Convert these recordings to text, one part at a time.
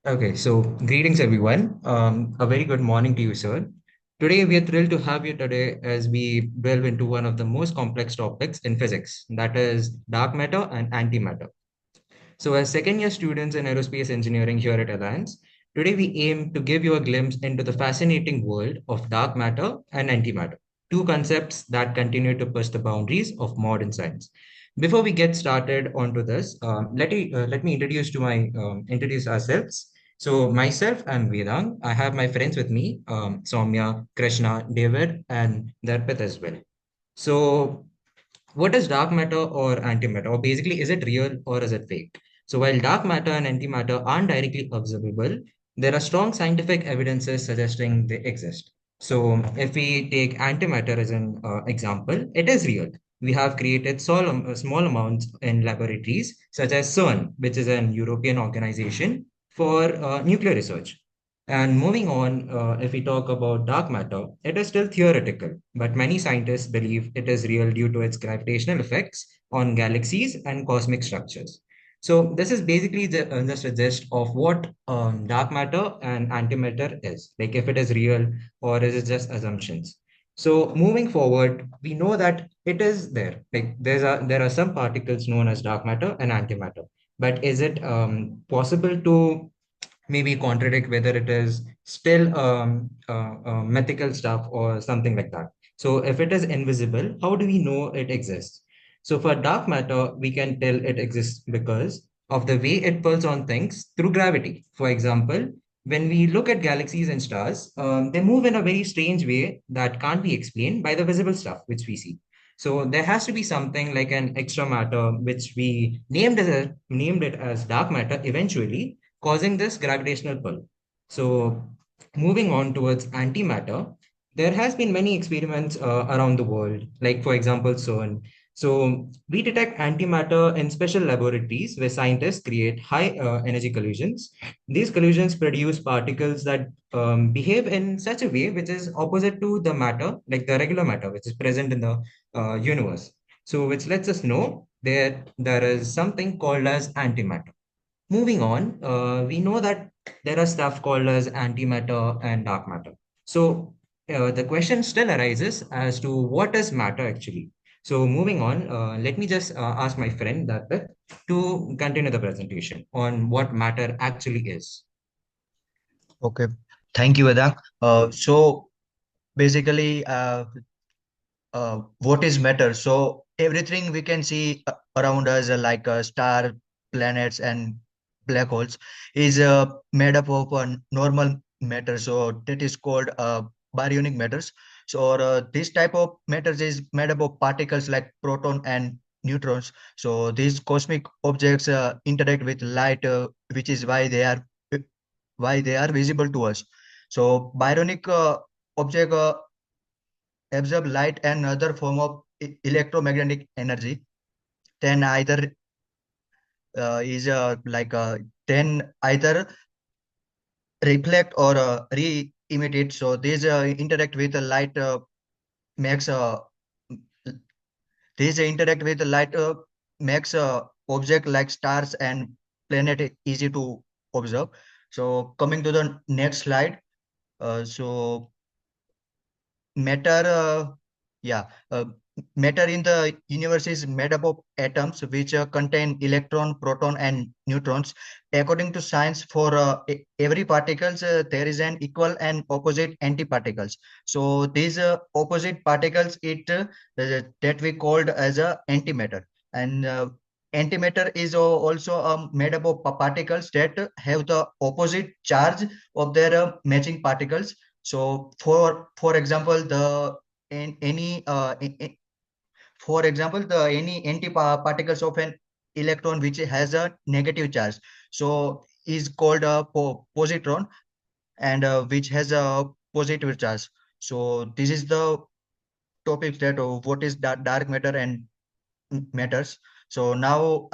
Okay, so greetings everyone. A very good morning to you, sir. Today we are thrilled to have you today as we delve into one of the most complex topics in physics, that is dark matter and antimatter. So, as second year students in aerospace engineering here at Alliance, today we aim to give you a glimpse into the fascinating world of dark matter and antimatter, two concepts that continue to push the boundaries of modern science. Before we get started onto this, let me introduce ourselves. So, myself, I'm Vedang. I have my friends with me, Soumya, Krishna, David, and Darpit as well. So, what is dark matter or antimatter? Or basically, is it real or is it fake? So while dark matter and antimatter aren't directly observable, there are strong scientific evidences suggesting they exist. So if we take antimatter as an example, it is real. We have created small amounts in laboratories such as CERN, which is an European organization for nuclear research. And moving on, if we talk about dark matter, it is still theoretical, but many scientists believe it is real due to its gravitational effects on galaxies and cosmic structures. So this is basically just a gist of what dark matter and antimatter is, like if it is real or is it just assumptions. So moving forward, we know that it is there. Like there are some particles known as dark matter and antimatter, but is it possible to maybe contradict whether it is still mythical stuff or something like that. So if it is invisible, how do we know it exists? So for dark matter, we can tell it exists because of the way it pulls on things through gravity. For example, when we look at galaxies and stars, they move in a very strange way that can't be explained by the visible stuff which we see. So there has to be something like an extra matter, which we named it as dark matter eventually, causing this gravitational pull. So moving on towards antimatter, there has been many experiments around the world, like for example, CERN. So we detect antimatter in special laboratories where scientists create high energy collisions. These collisions produce particles that behave in such a way which is opposite to the matter, like the regular matter, which is present in the universe. So which lets us know that there is something called as antimatter. Moving on, we know that there are stuff called as antimatter and dark matter. So the question still arises as to what is matter actually. So moving on, let me just ask my friend that to continue the presentation on what matter actually is. Okay, thank you, Vedant. So basically, what is matter? So everything we can see around us, like star, planets, and black holes, is made up of normal matter. So that is called baryonic matters. So this type of matters is made up of particles like proton and neutrons. So these cosmic objects interact with light, which is why they are visible to us. So baryonic object absorb light and other form of electromagnetic energy. Then either is like then either reflect or re-emit it. So these interact with the light makes these interact with the light makes object like stars and planet easy to observe. So coming to the next slide. So matter yeah uh, matter in the universe is made up of atoms which contain electron, proton, and neutrons. According to science, for every particles there is an equal and opposite antiparticles. So these opposite particles that we called as a antimatter. And antimatter is also made up of particles that have the opposite charge of their matching particles. So for example, the in any for example, the any anti-particles of an electron which has a negative charge, so is called a positron, and which has a positive charge. So this is the topic that what is dark matter and matters. So now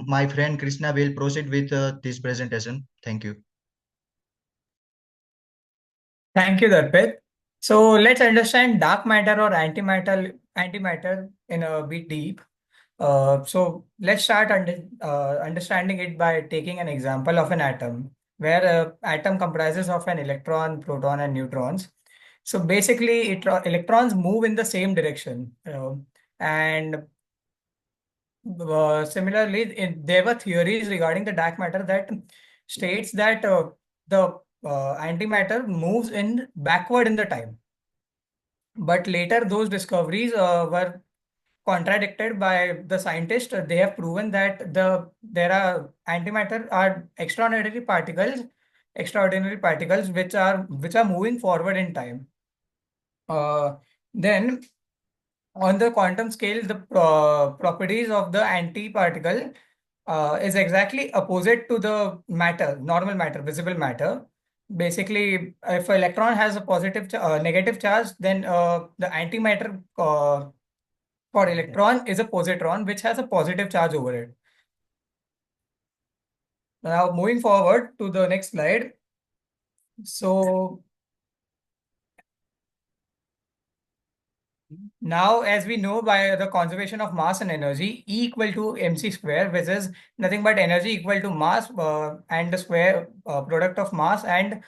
my friend Krishna will proceed with this presentation. Thank you. Thank you, Darpit. So let's understand dark matter or antimatter in a bit deep. So let's start understanding it by taking an example of an atom. where a atom comprises of an electron, proton, and neutrons. So basically, electrons move in the same direction. And similarly, there were theories regarding the dark matter that states that the antimatter moves in backward in the time. But later, those discoveries were contradicted by the scientists. They have proven that there are antimatter are extraordinary particles which are moving forward in time. Then on the quantum scale, the properties of the antiparticle is exactly opposite to the matter, normal matter, visible matter. Basically, if an electron has a negative charge, then the antimatter for electron is a positron, which has a positive charge over it. Now, moving forward to the next slide. So now, as we know by the conservation of mass and energy, E equal to mc square, which is nothing but energy equal to mass and the square product of mass and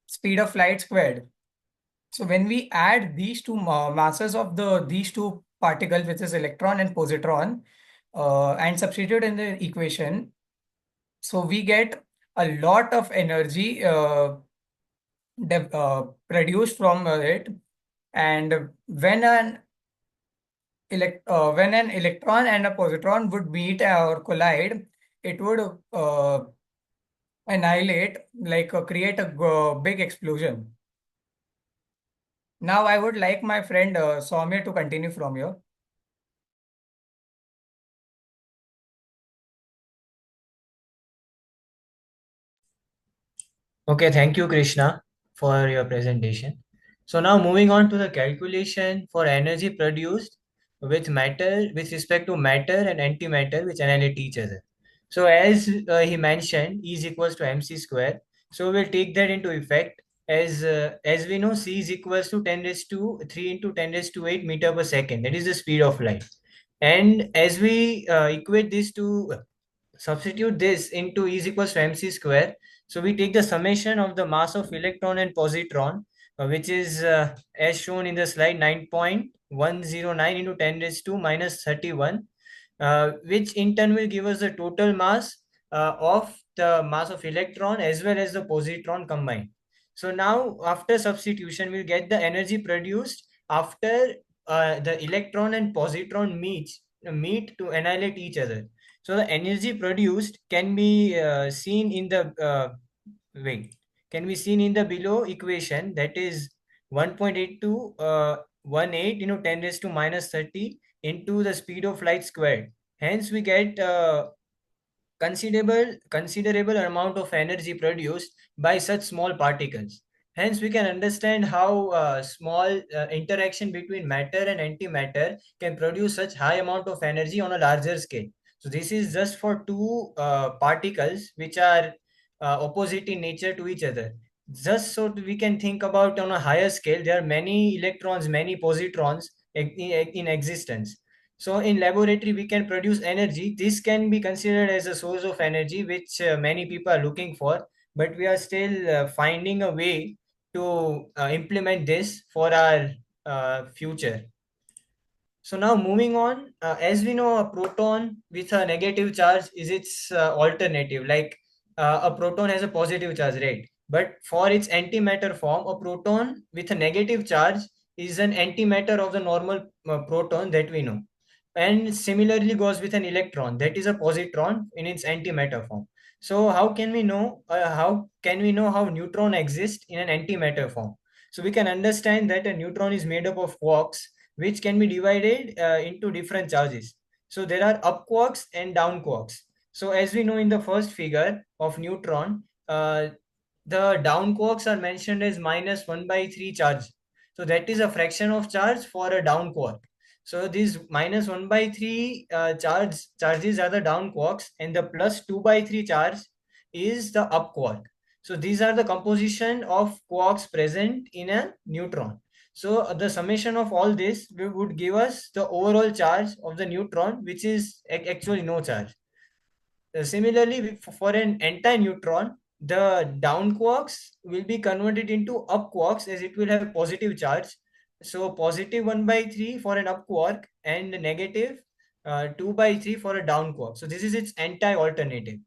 speed of light squared. So when we add these two masses of these two particles, which is electron and positron, and substitute in the equation, so we get a lot of energy produced from it. And when an electron and a positron would meet or collide, it would annihilate, like create a big explosion. Now I would like my friend Soumya to continue from here. Okay, thank you, Krishna, for your presentation. So now moving on to the calculation for energy produced with matter, with respect to matter and antimatter, which annihilate each other. So as he mentioned, E is equals to mc square. So we'll take that into effect as we know, C is equals to 10 raised to 3 into 10 raised to 8 meter per second. That is the speed of light. And as we equate this to substitute this into E is equals to mc square. So we take the summation of the mass of electron and positron, which is as shown in the slide 9.109 into 10 raised to minus 31, which in turn will give us the total mass of the mass of electron as well as the positron combined. So now after substitution, we'll get the energy produced after the electron and positron meet to annihilate each other. So the energy produced can be seen in the can be seen in the below equation, that is 1.82 18 10 raised to minus 30 into the speed of light squared. Hence we get considerable amount of energy produced by such small particles. Hence we can understand how small interaction between matter and antimatter can produce such high amount of energy on a larger scale. So this is just for two particles which are opposite in nature to each other. Just so we can think about on a higher scale, there are many electrons, many positrons in existence. So in laboratory, we can produce energy. This can be considered as a source of energy, which many people are looking for, but we are still finding a way to implement this for our future. So now moving on, as we know, a proton with a negative charge is its alternative. Like a proton has a positive charge, right? But for its antimatter form, a proton with a negative charge is an antimatter of the normal proton that we know. And similarly goes with an electron, that is a positron in its antimatter form. So how can we know how neutron exists in an antimatter form? So we can understand that a neutron is made up of quarks, which can be divided into different charges. So there are up quarks and down quarks. So as we know in the first figure of neutron, the down quarks are mentioned as minus 1 by 3 charge. So that is a fraction of charge for a down quark. So these minus 1 by 3 charges are the down quarks, and the plus 2 by 3 charge is the up quark. So these are the composition of quarks present in a neutron. So the summation of all this would give us the overall charge of the neutron, which is actually no charge. Similarly, for an anti-neutron, the down quarks will be converted into up quarks as it will have positive charge. So positive 1 by 3 for an up quark and negative 2 by 3 for a down quark. So this is its anti-alternative.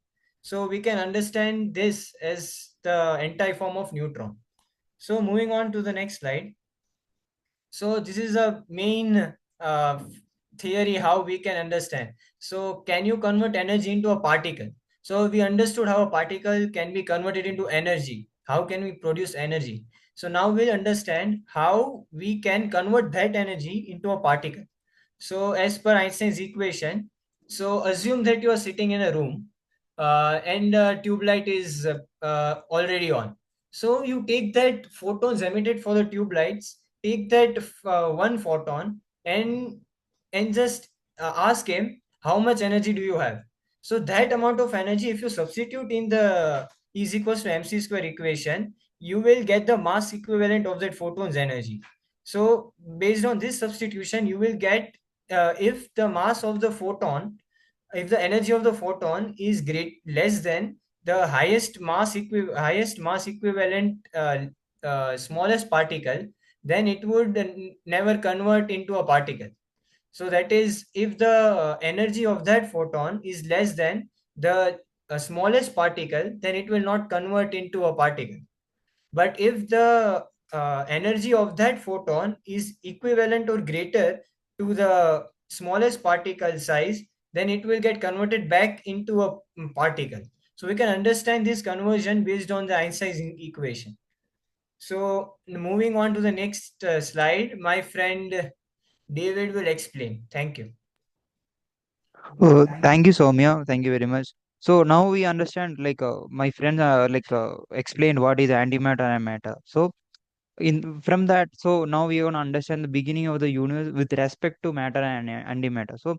So we can understand this as the anti-form of neutron. So moving on to the next slide. So this is a main theory how we can understand. So can you convert energy into a particle? So we understood how a particle can be converted into energy. How can we produce energy? So now we'll understand how we can convert that energy into a particle. So as per Einstein's equation, so assume that you are sitting in a room and tube light is already on. So you take that photons emitted for the tube lights, take that one photon and just ask him how much energy do you have. So that amount of energy, if you substitute in the E is equals to mc square equation, you will get the mass equivalent of that photon's energy. So based on this substitution, you will get if the mass of the photon, if the energy of the photon is less than the highest mass equivalent smallest particle, then it would never convert into a particle. So that is, if the energy of that photon is less than the smallest particle, then it will not convert into a particle. But if the energy of that photon is equivalent or greater to the smallest particle size, then it will get converted back into a particle. So we can understand this conversion based on the Einstein's equation. So moving on to the next slide, my friend David will explain. Thank you. Thank you, Soumya. Thank you very much. So now we understand, like my friend, explained what is antimatter and matter. So in from that, so now we are going to understand the beginning of the universe with respect to matter and antimatter. So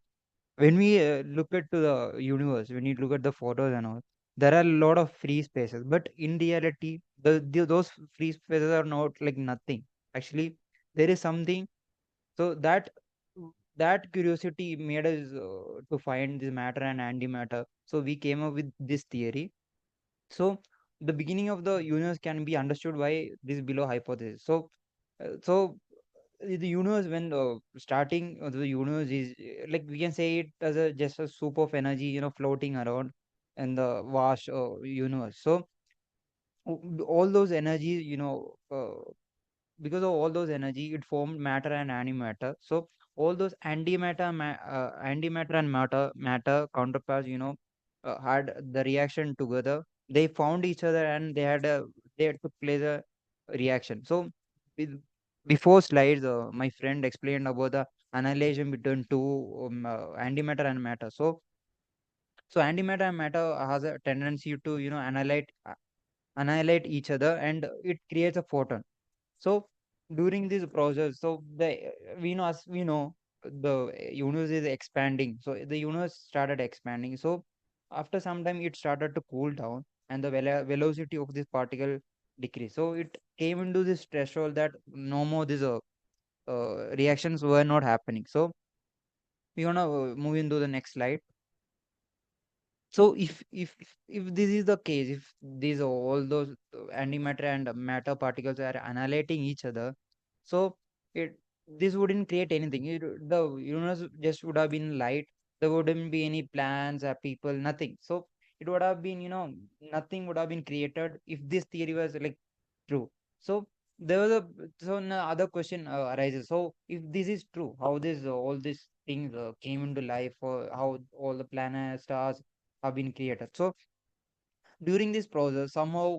when we look at to the universe, when you look at the photos and all, there are a lot of free spaces. But in reality, those free spaces are not like nothing. Actually, there is something. So that curiosity made us to find this matter and antimatter. So we came up with this theory. So the beginning of the universe can be understood by this below hypothesis. So the universe, when starting of the universe is like we can say it as a just a soup of energy, floating around in the vast universe. So all those energies, because of all those energy, it formed matter and antimatter. So all those antimatter and matter counterparts, had the reaction together. They found each other and they had to play the reaction. So with, before slides, my friend explained about the annihilation between two antimatter and matter. So antimatter and matter has a tendency to annihilate each other, and it creates a photon. So during this process, so we know, as we know, the universe is expanding. So the universe started expanding. So after some time, it started to cool down, and the velocity of this particle decreased. So it came into this threshold that no more these reactions were not happening. So we gonna move into the next slide. So if this is the case, if these all those antimatter and matter particles are annihilating each other, so it this wouldn't create anything. The universe just would have been light. There wouldn't be any plants or people, nothing. So it would have been, nothing would have been created if this theory was like true. So there was a so now other question arises. So if this is true, how this all these things came into life, or how all the planets, stars have been created. So during this process, somehow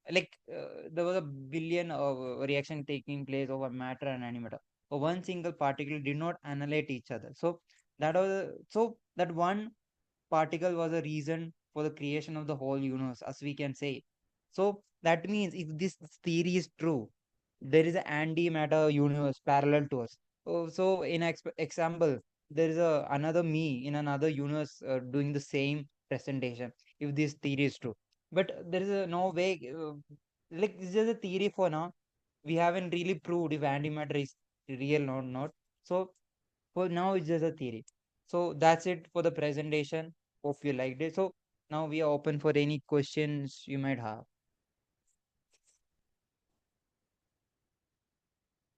there was a billion of reaction taking place over matter and antimatter. So one single particle did not annihilate each other. So that one particle was a reason for the creation of the whole universe, as we can say. So that means if this theory is true, there is an antimatter universe parallel to us. So in example, there is another me in another universe doing the same presentation, if this theory is true. But there is no way, like it's just a theory for now. We haven't really proved if antimatter is real or not. So for now, it's just a theory. So that's it for the presentation. Hope you liked it. So Now we are open for any questions you might have.